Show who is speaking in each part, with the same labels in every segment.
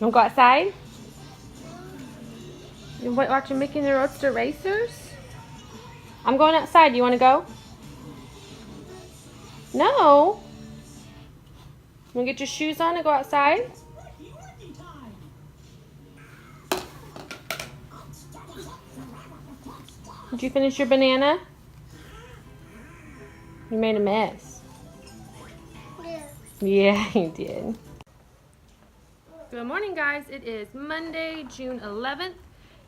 Speaker 1: Wanna go outside? You watching Mickey and the Roadster Racers? I'm going outside. You want to go? No. You want to get your shoes on and go outside? Did you finish your banana? You made a mess. Yeah, you did. Good morning, guys. It is Monday, June 11th,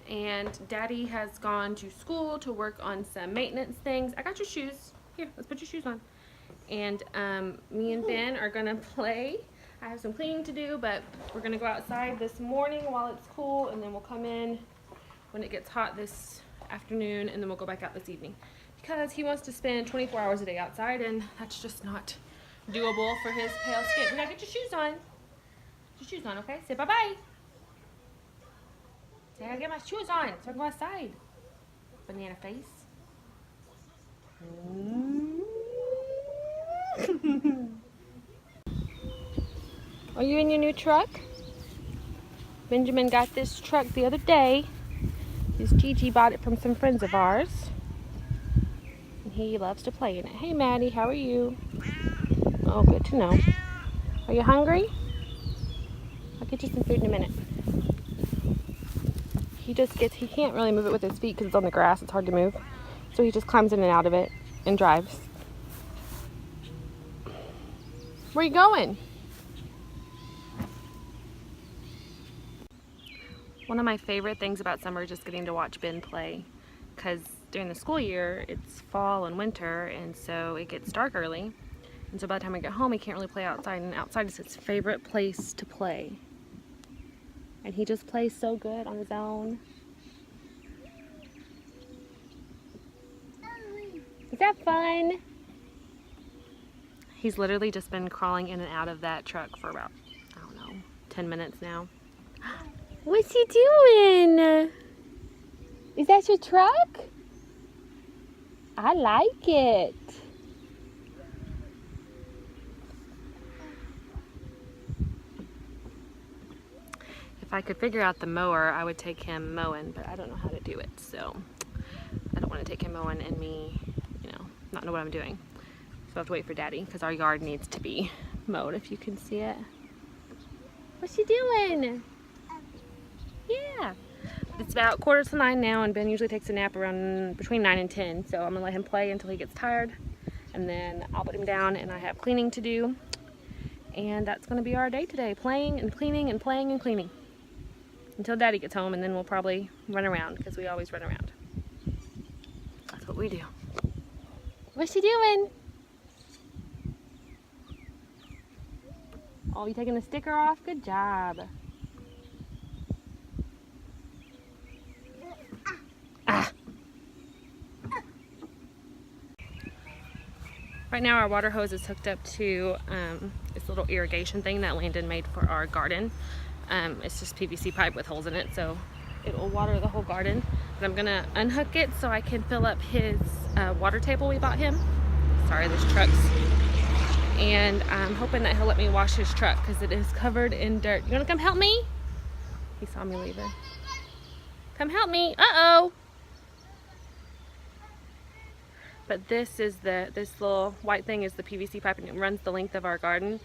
Speaker 1: and Daddy has gone to school to work on some maintenance things. I got your shoes. Here, let's put your shoes on. And me and Ben are gonna play. I have some cleaning to do, but we're gonna go outside this morning while it's cool, and then we'll come in when it gets hot this afternoon, and then we'll go back out this evening. Because he wants to spend 24 hours a day outside, and that's just not doable for his pale skin. You gotta get your shoes on. Get your shoes on, okay? Say bye-bye. Say, I gotta get my shoes on so I can go outside. Banana face. Are you in your new truck? Benjamin got this truck the other day. His Gigi bought it from some friends of ours. And he loves to play in it. Hey Maddie, how are you? Oh, good to know. Are you hungry? I'll get you some food in a minute. He can't really move it with his feet because it's on the grass. It's hard to move. So he just climbs in and out of it and drives. Where are you going? One of my favorite things about summer is just getting to watch Ben play, because during the school year it's fall and winter, and so it gets dark early, and so by the time I get home he can't really play outside, and outside is his favorite place to play, and he just plays so good on his own. Is that fun? He's literally just been crawling in and out of that truck for about, I don't know, 10 minutes now. What's he doing? Is that your truck? I like it. If I could figure out the mower, I would take him mowing, but I don't know how to do it, so I don't want to take him mowing and me, not know what I'm doing. So I have to wait for Daddy, because our yard needs to be mowed, if you can see it. What's he doing? Yeah. It's about 8:45 now, and Ben usually takes a nap around between 9 and 10, so I'm going to let him play until he gets tired, and then I'll put him down, and I have cleaning to do, and that's going to be our day today, playing and cleaning and playing and cleaning until Daddy gets home, and then we'll probably run around, because we always run around. That's what we do. What's she doing? Oh, you taking the sticker off? Good job. Right now our water hose is hooked up to this little irrigation thing that Landon made for our garden. It's just PVC pipe with holes in it, so it will water the whole garden. But I'm gonna unhook it so I can fill up his water table we bought him. Sorry, this truck's. And I'm hoping that he'll let me wash his truck because it is covered in dirt. You wanna come help me? He saw me leaving. Come help me. Uh-oh. But this little white thing is the PVC pipe, and it runs the length of our garden.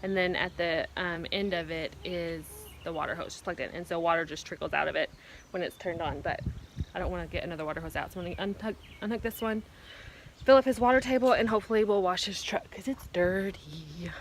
Speaker 1: And then at the end of it is the water hose just plugged in. And so water just trickles out of it when it's turned on. But I don't want to get another water hose out. So I'm going to unhook this one, fill up his water table, and hopefully we'll wash his truck because it's dirty.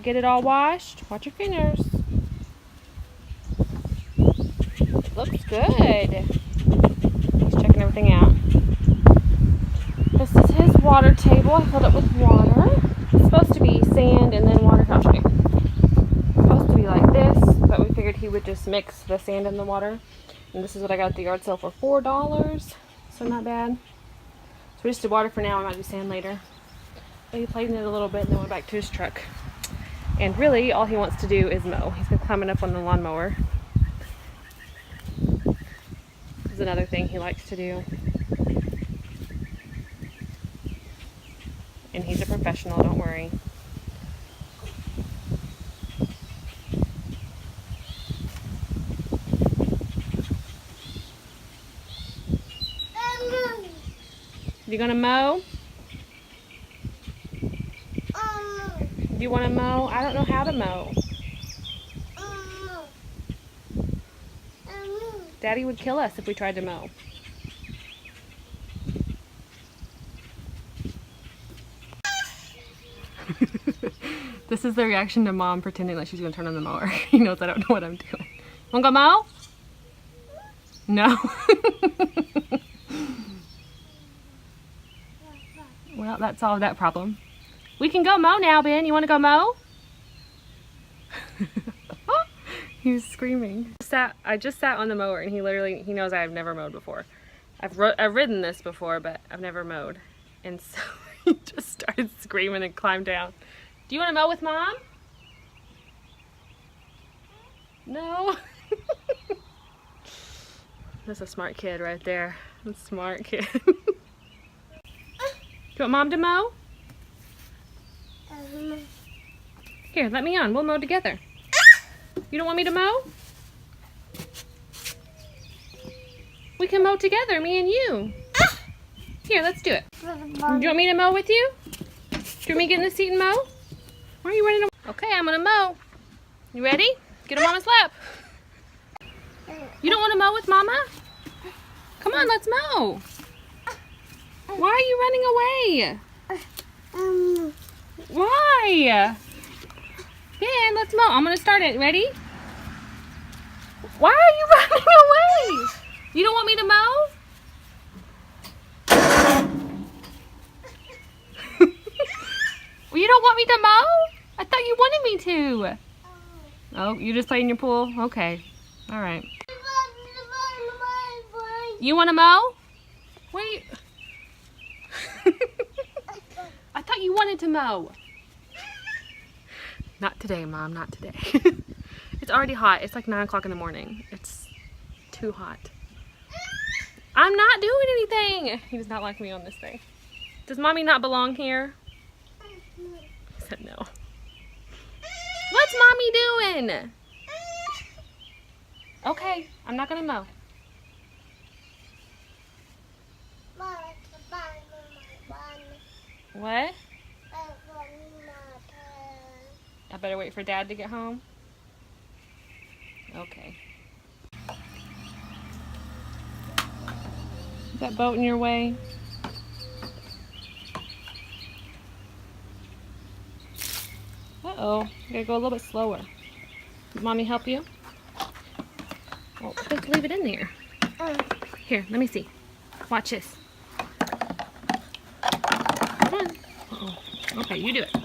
Speaker 1: you get it all washed? Watch your fingers. Looks good. He's checking everything out. This is his water table. I filled it with water. It's supposed to be sand and then water. I'll show you. It's supposed to be like this, but we figured he would just mix the sand and the water. And this is what I got at the yard sale for $4. So not bad. So we just did water for now. I might do sand later. But he played in it a little bit and then went back to his truck. And really, all he wants to do is mow. He's been climbing up on the lawnmower. This is another thing he likes to do. And he's a professional, don't worry. You gonna mow? Do you want to mow? I don't know how to mow. Daddy would kill us if we tried to mow. This is the reaction to Mom pretending like she's gonna turn on the mower. He knows I don't know what I'm doing. Wanna go mow? No. Well, that solved that problem. We can go mow now, Ben. You want to go mow? He was screaming. I just sat on the mower and he knows I've never mowed before. I've ridden this before, but I've never mowed. And so he just started screaming and climbed down. Do you want to mow with Mom? No. That's a smart kid right there. A smart kid. Do you want Mom to mow? Here, let me on. We'll mow together. You don't want me to mow? We can mow together, me and you. Here, let's do it. Do you want me to mow with you? Do you want me to get in the seat and mow? Why are you running away? Okay, I'm gonna mow. You ready? Get on Mama's lap. You don't want to mow with Mama? Come on, let's mow. Why are you running away? Why? Ben, let's mow. I'm gonna start it. Ready? Why are you running away? You don't want me to mow? You don't want me to mow? I thought you wanted me to. Oh, you just played in your pool? Okay. All right. You want to mow? What are you... I thought you wanted to mow. Not today, Mom, not today. It's already hot. It's like 9 o'clock in the morning. It's too hot. I'm not doing anything. He does not like me on this thing. Does Mommy not belong here? He said no. What's Mommy doing? Okay, I'm not gonna mow. What? I better wait for Dad to get home? Okay. Is that boat in your way? Uh-oh. You gotta go a little bit slower. Mommy help you? Well, just leave it in there. Here, let me see. Watch this. Come on. Uh-oh. Okay, you do it.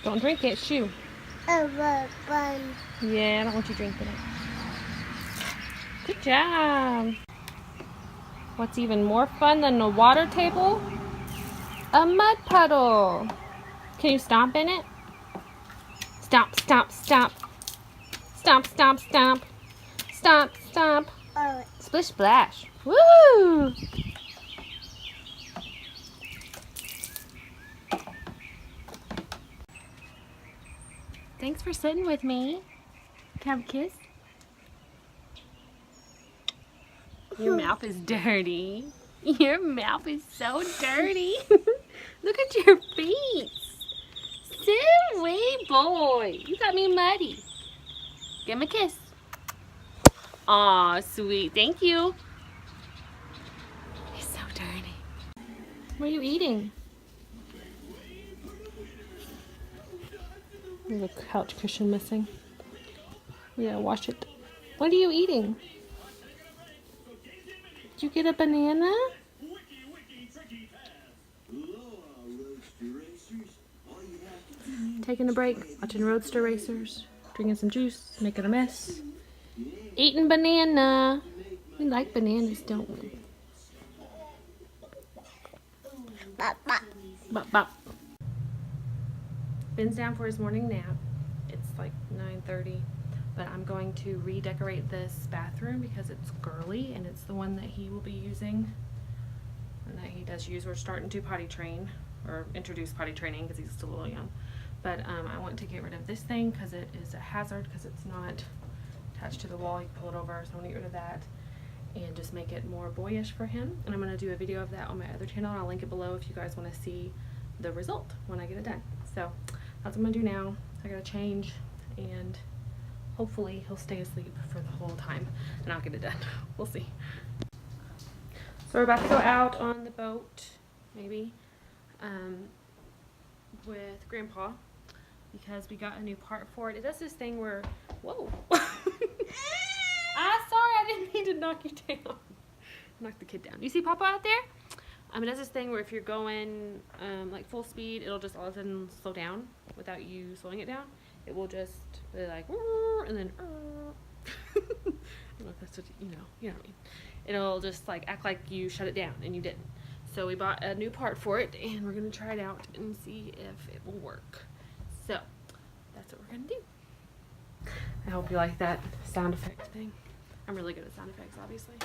Speaker 1: Don't drink it, shoo. Yeah, I don't want you drinking it. Good job. What's even more fun than a water table? A mud puddle. Can you stomp in it? Stomp, stomp, stomp. Stomp, stomp, stomp. Stomp, stomp. Splish, splash. Woo! Thanks for sitting with me. Can I have a kiss? Your mouth is dirty. Your mouth is so dirty. Look at your feet. Silly boy. You got me muddy. Give him a kiss. Aw, sweet. Thank you. He's so What are you eating? There's a couch cushion missing. We gotta wash it. What are you eating? Did you get a banana? Taking a break, watching Roadster Racers, drinking some juice, making a mess. Eating banana. We like bananas, don't we?
Speaker 2: Bop, bop.
Speaker 1: Bop, bop. Ben's down for his morning nap. It's like 9:30, but I'm going to redecorate this bathroom because it's girly and it's the one that he will be using and that he does use. We're starting to potty train or introduce potty training because he's still a little young. But I want to get rid of this thing because it is a hazard because it's not attached to the wall. You can pull it over, so I want to get rid of that and just make it more boyish for him. And I'm going to do a video of that on my other channel, and I'll link it below if you guys want to see the result when I get it done. So that's what I'm going to do now. I got to change, and hopefully he'll stay asleep for the whole time and I'll get it done. We'll see. So we're about to go out on the boat, maybe, with Grandpa, because we got a new part for it. It does this thing where, whoa. Sorry, I didn't mean to knock you down. Knock the kid down. You see Papa out there? It does this thing where if you're going like full speed, it'll just all of a sudden slow down without you slowing it down. It will just be like, and then, I don't know if that's what, you know what I mean. It'll just like act like you shut it down and you didn't. So we bought a new part for it and we're going to try it out and see if it will work. So that's what we're going to do. I hope you like that sound effect thing. I'm really good at sound effects, obviously.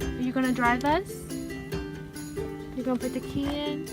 Speaker 1: Are you gonna drive us? You're gonna put the key in?